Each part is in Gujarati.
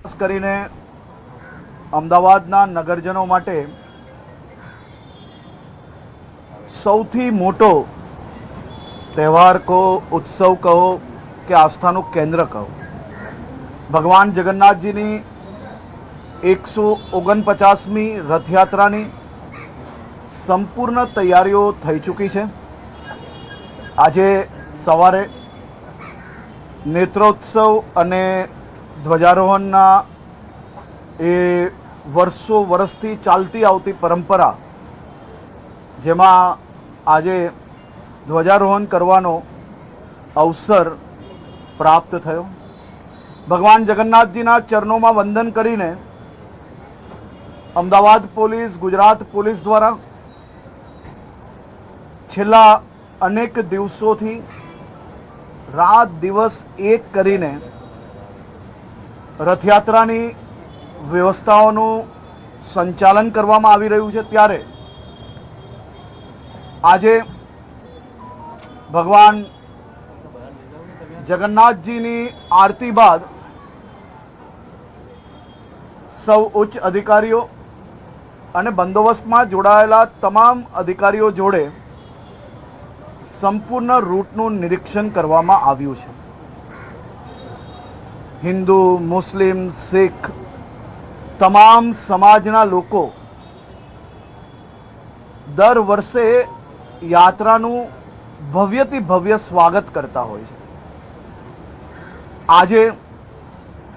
ખાસ કરીને અમદાવાદના નગરજનો માટે સૌથી મોટો તહેવાર કહો, ઉત્સવ કહો કે આસ્થાનું કેન્દ્ર કહો, ભગવાન જગન્નાથજીની 149મી રથયાત્રાની સંપૂર્ણ તૈયારીઓ થઈ ચૂકી છે। આજે સવારે નેત્રોત્સવ અને ધ્વજારોહણના એ વર્ષો વર્ષથી ચાલતી આવતી પરંપરા, જેમાં આજે ધ્વજારોહણ કરવાનો અવસર પ્રાપ્ત થયો। ભગવાન જગન્નાથજીના ચરણોમાં વંદન કરીને અમદાવાદ પોલીસ, ગુજરાત પોલીસ દ્વારા છેલ્લા અનેક દિવસોથી રાત દિવસ એક કરીને રથયાત્રાની વ્યવસ્થાઓનું સંચાલન કરવામાં આવી રહ્યું છે। ત્યારે આજે ભગવાન જગન્નાથજીની આરતી બાદ સૌ ઉચ્ચ અધિકારીઓ અને બંદોબસ્તમાં જોડાયેલા તમામ અધિકારીઓ જોડે સંપૂર્ણ રૂટનું નિરીક્ષણ કરવામાં આવ્યું છે। હિન્દુ, મુસ્લિમ, શીખ તમામ સમાજના લોકો દર વર્ષે યાત્રાનું ભવ્યથી ભવ્ય સ્વાગત કરતા હોય છે। આજે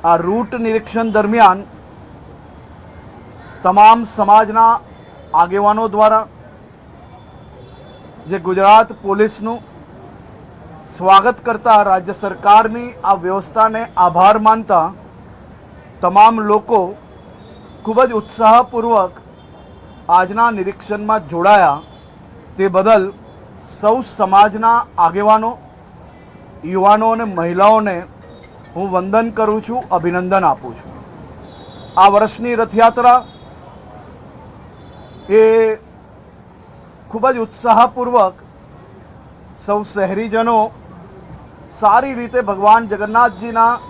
આ રૂટ નિરીક્ષણ દરમિયાન તમામ સમાજના આગેવાનો દ્વારા જે ગુજરાત પોલીસનું સ્વાગત કરતા રાજ્ય સરકારની આ વ્યવસ્થાને આભાર માનતા તમામ લોકો ખૂબ જ ઉત્સાહપૂર્વક આજના નિરીક્ષણમાં જોડાયા। તે બદલ સૌ સમાજના આગેવાનો, યુવાનો અને મહિલાઓને હું વંદન કરું છું, અભિનંદન આપું છું। આ વર્ષની રથયાત્રા એ ખૂબ જ ઉત્સાહપૂર્વક સૌ શહેરીજનો સારી રીતે ભગવાન જગન્નાથજીના,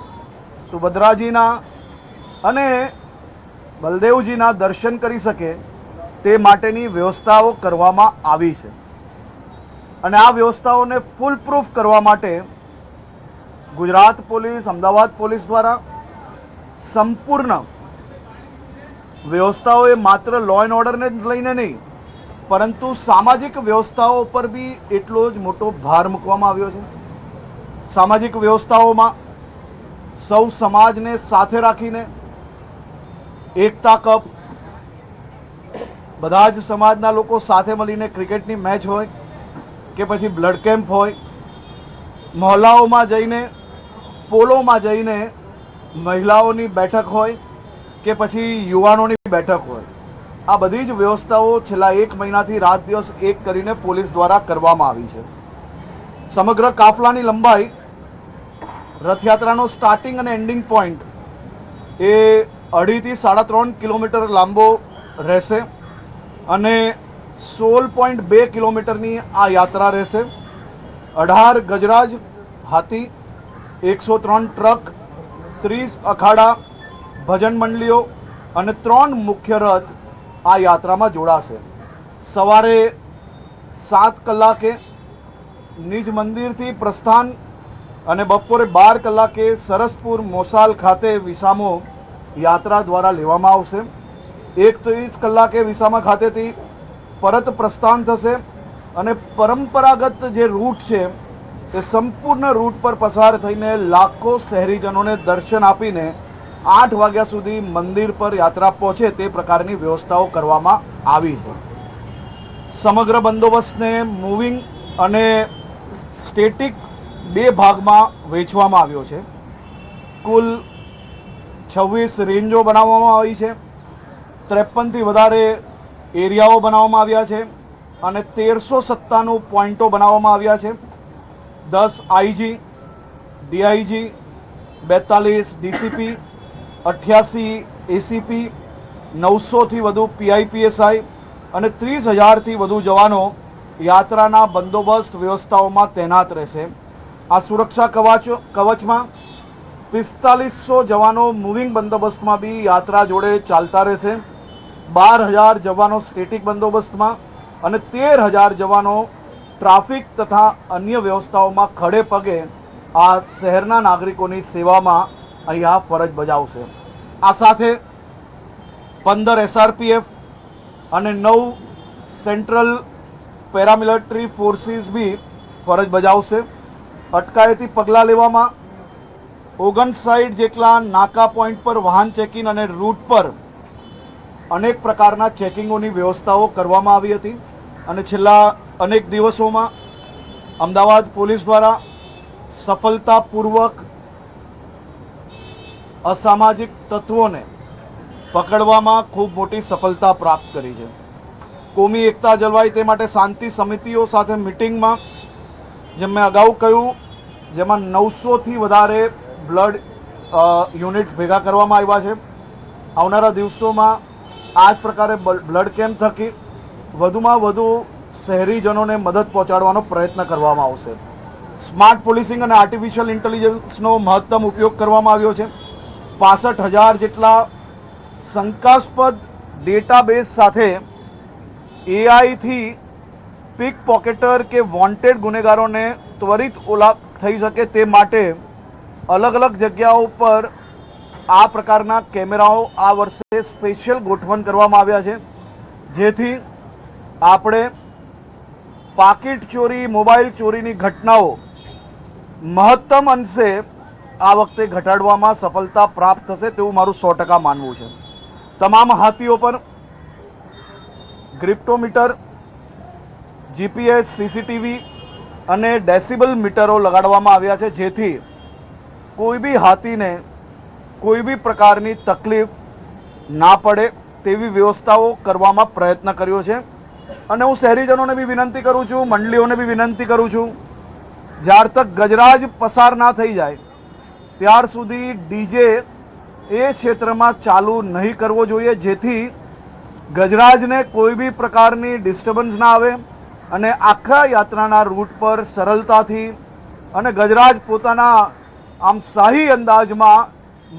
સુભદ્રાજીના અને બલદેવજીના દર્શન કરી શકે તે માટેની વ્યવસ્થાઓ કરવામાં આવી છે। અને આ વ્યવસ્થાઓને ફૂલ પ્રૂફ કરવા માટે ગુજરાત પોલીસ, અમદાવાદ પોલીસ દ્વારા સંપૂર્ણ વ્યવસ્થાઓ એ માત્ર લો એન્ડ ઓર્ડરને જ લઈને નહીં, પરંતુ સામાજિક વ્યવસ્થાઓ પર બી એટલો જ મોટો ભાર મૂકવામાં આવ્યો છે। સામાજિક વ્યવસ્થાઓમાં સૌ સમાજને સાથે રાખીને એકતા કપ, બધા જ સમાજના લોકો સાથે મળીને ક્રિકેટની મેચ હોય કે પછી બ્લડ કેમ્પ હોય, મહોલ્લાઓમાં જઈને, પોલોમાં જઈને મહિલાઓની બેઠક હોય કે પછી યુવાનોની બેઠક હોય, આ બધી જ વ્યવસ્થાઓ છેલ્લા 1 મહિનાથી રાત દિવસ એક કરીને પોલીસ દ્વારા કરવામાં આવી છે। સમગ્ર કાફલાની લંબાઈ, રથયાત્રાનો સ્ટાર્ટિંગ અને એન્ડિંગ પોઈન્ટ એ 2.5 થી 3.5 કિલોમીટર લાંબો રહેશે અને 16.2 કિલોમીટરની આ યાત્રા રહેશે। 18 ગજરાજ હાથી, 103 ટ્રક, 30 અખાડા, ભજન મંડળીઓ અને 3 મુખ્ય રથ આ યાત્રામાં જોડાશે। સવારે 7 કલાકે નિજ મંદિરથી પ્રસ્થાન અને બપોરે 12 કલાકે સરસપુર મોસાલ ખાતે વિસામો યાત્રા દ્વારા લેવામાં આવશે। 1:30 કલાકે વિસામા ખાતેથી પરત પ્રસ્થાન થશે અને પરંપરાગત જે રૂટ છે એ સંપૂર્ણ રૂટ પર પસાર થઈને લાખો શહેરીજનોને દર્શન આપીને 8 વાગ્યા સુધી મંદિર પર યાત્રા પહોંચે તે પ્રકારની વ્યવસ્થાઓ કરવામાં આવી છે। સમગ્ર બંદોબસ્તને મૂવિંગ અને સ્ટેટિક 2 ભાગમાં વહેંચવામાં આવ્યો છે। કુલ 26 રેન્જો બનાવવામાં આવી છે, 53થી વધારે એરિયાઓ બનાવવામાં આવ્યા છે અને 1397 પોઈન્ટો બનાવવામાં આવ્યા છે। 10 આઈજી, ડીઆઈજી, 42 ડીસીપી, 88 એસીપી, 900થી વધુ પીઆઈપીએસઆઈ અને 30,000થી વધુ જવાનો યાત્રાના બંદોબસ્ત વ્યવસ્થાઓમાં તૈનાત રહેશે। આ સુરક્ષા કવચમાં 4500 જવાનો મૂવિંગ બંદોબસ્તમાં બી યાત્રા જોડે ચાલતા રહેશે, 12,000 જવાનો સ્ટેટિક બંદોબસ્તમાં અને 13,000 જવાનો ટ્રાફિક તથા અન્ય વ્યવસ્થાઓમાં ખડે પગે આ શહેરના નાગરિકોની સેવામાં અહીંયા ફરજ બજાવશે। આ સાથે 15 SRPF અને 9 સેન્ટ્રલ પેરામિલિટરી ફોર્સિસ બી ફરજ બજાવશે। અટકાયતી પગલાં લેવામાં 59 જેટલા નાકા પોઈન્ટ પર વાહન ચેકિંગ અને રૂટ પર અનેક પ્રકારના ચેકિંગોની વ્યવસ્થાઓ કરવામાં આવી હતી અને છેલ્લા અનેક દિવસોમાં અમદાવાદ પોલીસ દ્વારા સફળતાપૂર્વક અસામાજિક તત્વોને પકડવામાં ખૂબ મોટી સફળતા પ્રાપ્ત કરી છે। કોમી એકતા જળવાય તે માટે શાંતિ સમિતિઓ સાથે મિટિંગમાં જેમ મેં અગાઉ કહ્યું, જેમાં 900થી વધારે બ્લડ યુનિટ્સ ભેગા કરવામાં આવ્યા છે। આવનારા દિવસોમાં આ જ પ્રકારે બ્લડ કેમ્પ થકી વધુમાં વધુ શહેરીજનોને મદદ પહોંચાડવાનો પ્રયત્ન કરવામાં આવશે। સ્માર્ટ પોલીસિંગ અને આર્ટિફિશિયલ ઇન્ટેલિજન્સનો મહત્તમ ઉપયોગ કરવામાં આવ્યો છે। 65,000 જેટલા શંકાસ્પદ ડેટાબેઝ સાથે એઆઈથી પિક પોકેટર કે વોન્ટેડ ગુનેગારોને ત્વરિત ઓળખ થઈ શકે તે માટે અલગ અલગ જગ્યાઓ પર આ પ્રકારના કેમેરાઓ આ વર્ષે સ્પેશિયલ ગોઠવણ કરવામાં આવ્યા છે, જેથી આપણે પાકીટ ચોરી, મોબાઈલ ચોરીની ઘટનાઓ મહત્તમ અંશે આ વખતે ઘટાડવામાં સફળતા પ્રાપ્ત થશે તેવું મારું 100% માનવું છે। તમામ હાથીઓ પર ગ્રિપ્ટોમીટર, જીપીએસ, સીસીટીવી અને ડેસિબલ મીટરો લગાડવામાં આવ્યા છે, જેથી કોઈ બી હાથીને કોઈ બી પ્રકારની તકલીફ ના પડે તેવી વ્યવસ્થાઓ કરવામાં પ્રયત્ન કર્યો છે। અને હું શહેરીજનોને બી વિનંતી કરું છું, મંડળીઓને બી વિનંતી કરું છું, જ્યાર તક ગજરાજ પસાર ના થઈ જાય ત્યાર સુધી ડીજે એ ક્ષેત્રમાં ચાલુ નહીં કરવો જોઈએ, જેથી ગજરાજને કોઈ બી પ્રકારની ડિસ્ટર્બન્સ ના આવે અને આખા યાત્રાના રૂટ પર સરળતાથી અને ગજરાજ પોતાના આમ શાહી અંદાજમાં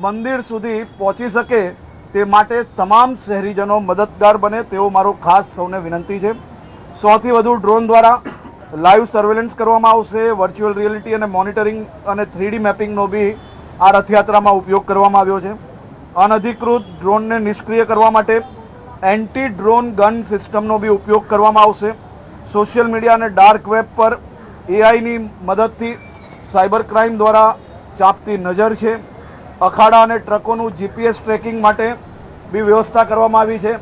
મંદિર સુધી પહોંચી શકે તે માટે તમામ શહેરીજનો મદદગાર બને તેવો મારો ખાસ સૌને વિનંતી છે। 100થી વધુ ડ્રોન દ્વારા લાઈવ સર્વેલન્સ કરવામાં આવશે। વર્ચ્યુઅલ રિયાલિટી અને મોનિટરિંગ અને 3D મેપિંગનો બી આ રથયાત્રામાં ઉપયોગ કરવામાં આવ્યો છે। અનધિકૃત ડ્રોનને નિષ્ક્રિય કરવા માટે એન્ટી ડ્રોન ગન સિસ્ટમનો બી ઉપયોગ કરવામાં આવશે। સોશિયલ મીડિયા અને ડાર્ક વેબ પર એઆઈની મદદથી સાયબર ક્રાઇમ દ્વારા ચાંપતી નજર છે। અખાડા અને ટ્રકોનું જીપીએસ ટ્રેકિંગ માટે બી વ્યવસ્થા કરવામાં આવી છે।